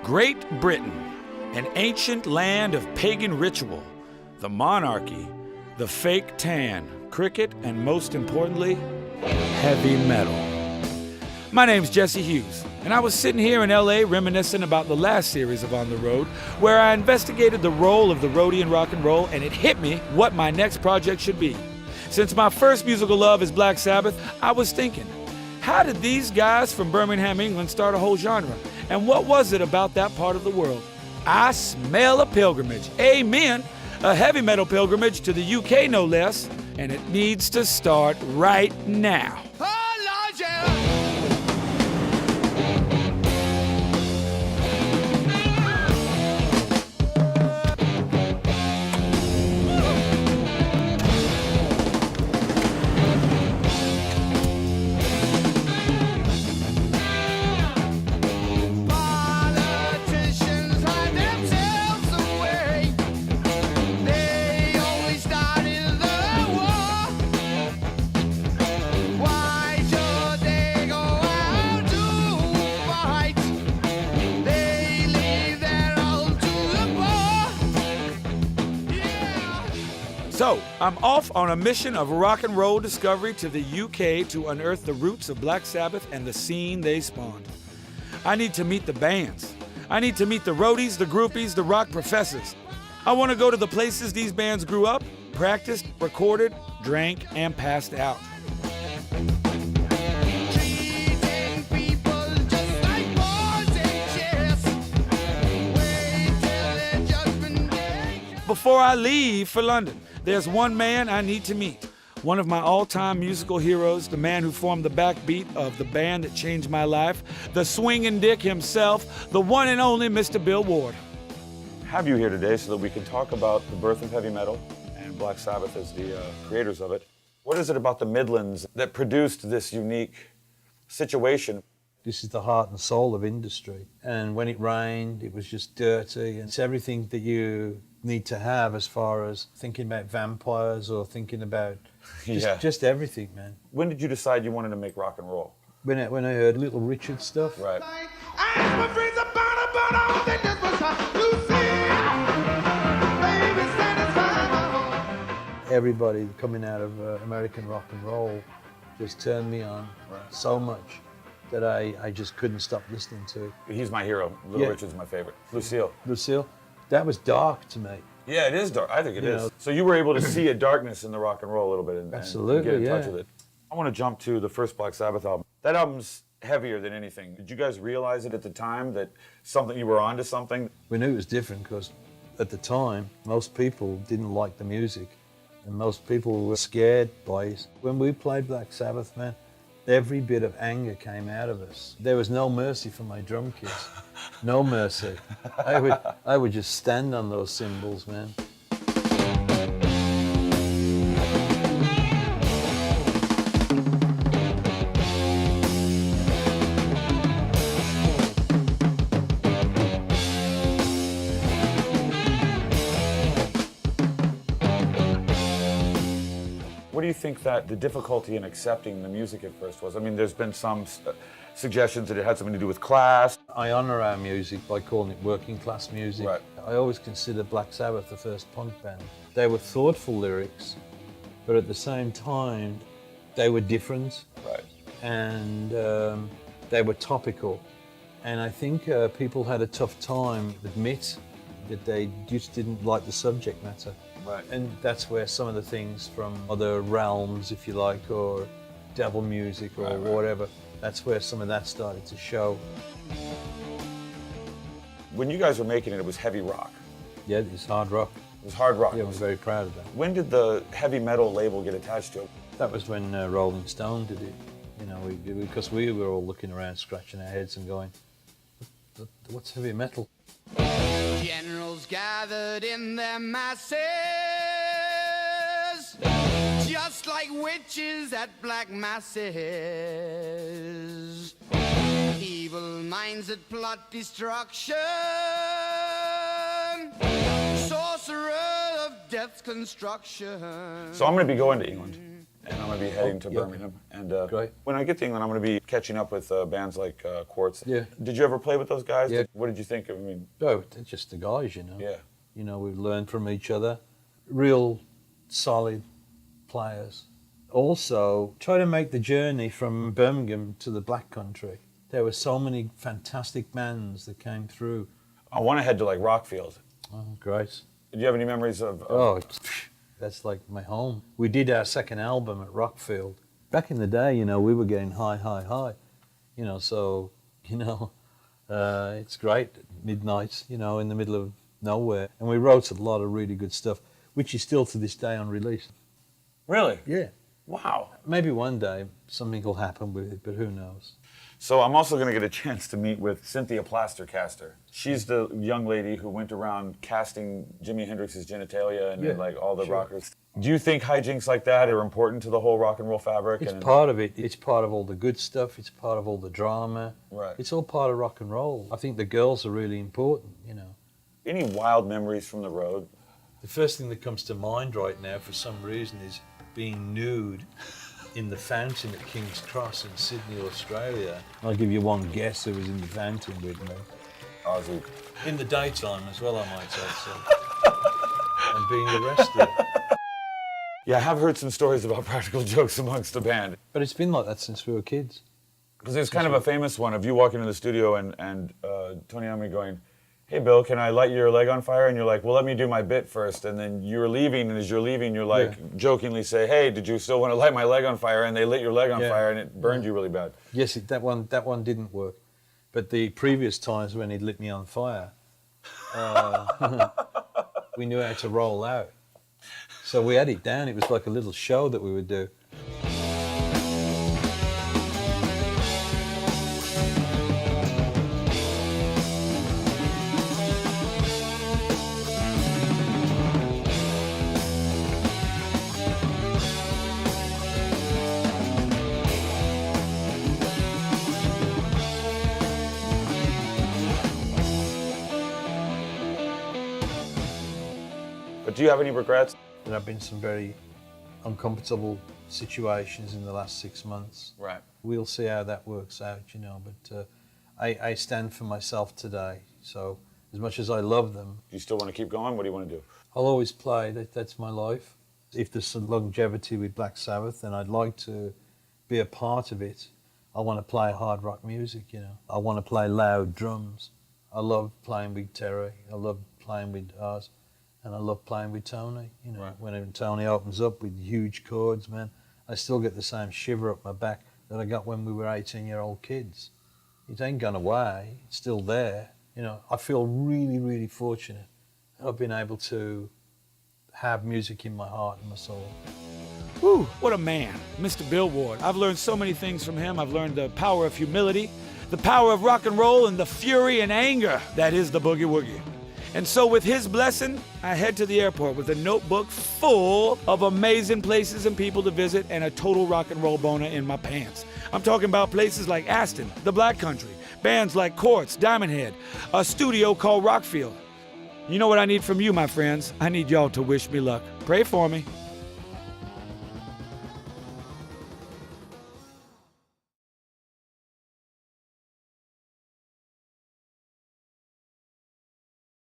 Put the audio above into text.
Great Britain, an ancient land of pagan ritual, the monarchy, the fake tan, cricket, and most importantly, heavy metal. My name's Jesse Hughes, and I was sitting here in LA reminiscing about the last series of On the Road, where I investigated the role of the roadie in rock and roll, and it hit me what my next project should be. Since my first musical love is Black Sabbath, I was thinking, how did these guys from Birmingham, England start a whole genre? And what was it about that part of the world? I smell a pilgrimage. Amen. A heavy metal pilgrimage to the UK, no less. And it needs to start right now. Oh, Lord, yeah. So, I'm off on a mission of rock and roll discovery to the UK to unearth the roots of Black Sabbath and the scene they spawned. I need to meet the bands. I need to meet the roadies, the groupies, the rock professors. I want to go to the places these bands grew up, practiced, recorded, drank, and passed out. Before I leave for London, there's one man I need to meet. One of my all-time musical heroes, the man who formed the backbeat of the band that changed my life, the swinging dick himself, the one and only Mr. Bill Ward. Have you here today so that we can talk about the birth of heavy metal and Black Sabbath as the creators of it. What is it about the Midlands that produced this unique situation? This is the heart and soul of industry. And when it rained, it was just dirty. And it's everything that you need to have as far as thinking about vampires or thinking about just everything, man. When did you decide you wanted to make rock and roll? When I heard Little Richard stuff. Right. Everybody coming out of American rock and roll just turned me on so much that I just couldn't stop listening to it. He's my hero. Little Richard's my favorite. Lucille. That was dark to me. Yeah, it is dark. I think it is. So you were able to see a darkness in the rock and roll a little bit and get in touch with it. I want to jump to the first Black Sabbath album. That album's heavier than anything. Did you guys realize it at the time that you were onto something? We knew it was different because at the time, most people didn't like the music and most people were scared by it. When we played Black Sabbath, man, every bit of anger came out of us. There was no mercy for my drum kits. No mercy. I would just stand on those cymbals, man. What do you think that the difficulty in accepting the music at first was? I mean, there's been some suggestions that it had something to do with class. I honour our music by calling it working class music. Right. I always consider Black Sabbath the first punk band. They were thoughtful lyrics, but at the same time, they were different. Right. And they were topical. And I think people had a tough time admit that they just didn't like the subject matter. Right. And that's where some of the things from other realms, if you like, or devil music or whatever, that's where some of that started to show. When you guys were making it, it was heavy rock. Yeah, it was hard rock. It was hard rock. Yeah, I was very proud of that. When did the heavy metal label get attached to it? That was when Rolling Stone did it. You know, because we were all looking around, scratching our heads and going, what's heavy metal? Generals gathered in their masses, just like witches at black masses. Evil minds that plot destruction, sorcerer of death's construction. So I'm going to be going to England and I'm going to be heading to Birmingham. And Great. when I get to England, I'm going to be catching up with bands like Quartz. Yeah. Did you ever play with those guys? Yeah. What did you think? I mean, Oh, they're just the guys, you know. yeah. You know, we've learned from each other. Real solid players. Also, try to make the journey from Birmingham to the Black Country. There were so many fantastic bands that came through. I want to head to like Rockfield. Oh, great. Do you have any memories of? Oh, that's like my home. We did our second album at Rockfield. Back in the day, you know, we were getting high. You know, so, you know, it's great at midnight, you know, in the middle of nowhere. And we wrote a lot of really good stuff, which is still to this day unreleased. Really? Yeah. Wow. Maybe one day something will happen with it, but who knows? So I'm also going to get a chance to meet with Cynthia Plastercaster. She's the young lady who went around casting Jimi Hendrix's genitalia and like all the rockers. Do you think hijinks like that are important to the whole rock and roll fabric? It's part of it. It's part of all the good stuff. It's part of all the drama. Right. It's all part of rock and roll. I think the girls are really important, you know. Any wild memories from the road? The first thing that comes to mind right now, for some reason, is being nude in the fountain at King's Cross in Sydney, Australia. I'll give you one guess who was in the fountain with me. Ozzy. In the daytime as well, I might say so. And being arrested. Yeah, I have heard some stories about practical jokes amongst the band. But it's been like that since we were kids. Because there's kind of a famous one of you walking into the studio and Tony Iommi going, "Hey Bill, can I light your leg on fire?" And you're like, "Well, let me do my bit first." And then you're leaving, and as you're leaving, you're like jokingly say, "Hey, did you still want to light my leg on fire?" And they lit your leg on fire, and it burned you really bad. Yes, that one didn't work. But the previous times when he'd lit me on fire, we knew how to roll out. So we had it down. It was like a little show that we would do. But do you have any regrets? There have been some very uncomfortable situations in the last 6 months. Right. We'll see how that works out, you know, but I stand for myself today. So as much as I love them, Do you still want to keep going? What do you want to do? I'll always play. That's my life. If there's some longevity with Black Sabbath, then I'd like to be a part of it. I want to play hard rock music, you know. I want to play loud drums. I love playing with Terry. I love playing with Oz. And I love playing with Tony, you know. Right. When Tony opens up with huge chords, man, I still get the same shiver up my back that I got when we were 18-year-old kids. It ain't gone away. It's still there. You know, I feel really, really fortunate that I've been able to have music in my heart and my soul. Whew, what a man, Mr. Bill Ward. I've learned so many things from him. I've learned the power of humility, the power of rock and roll, and the fury and anger that is the boogie woogie. And so with his blessing, I head to the airport with a notebook full of amazing places and people to visit and a total rock and roll boner in my pants. I'm talking about places like Aston, the Black Country, bands like Quartz, Diamond Head, a studio called Rockfield. You know what I need from you, my friends? I need y'all to wish me luck. Pray for me.